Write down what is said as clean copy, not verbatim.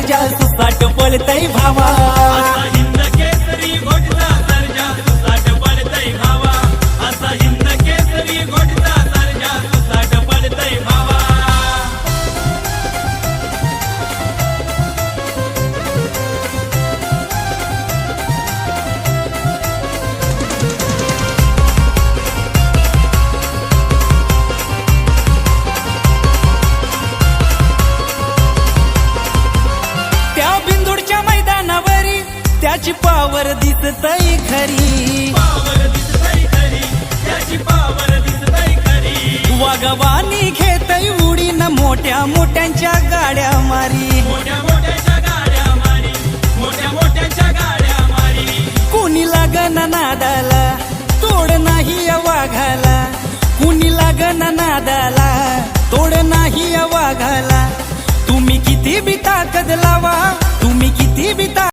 सर्जा सुसाट पळतय भावा असा हिंद केसरी घोटचा सर्जा सुसाट पळतय भावा असा हिंद केसरी घोटचा सर्जा सुसाट पळतय भावा त्याची पावर दिसतय खरी त्याची पावर दिसतय खरी वागवानी घेतय उडी न मोठ्या मोठ्यांच्या गाड्या मारी मोठ्या मोठ्यांच्या गाड्या मारी मोठ्या मोठ्यांच्या गाड्या मारी कुणी लागन नादाला तोड नाही या वाघाला कुणी लागन नादाला तोड नाही या वाघाला तुम्ही किती बी ताकद लावा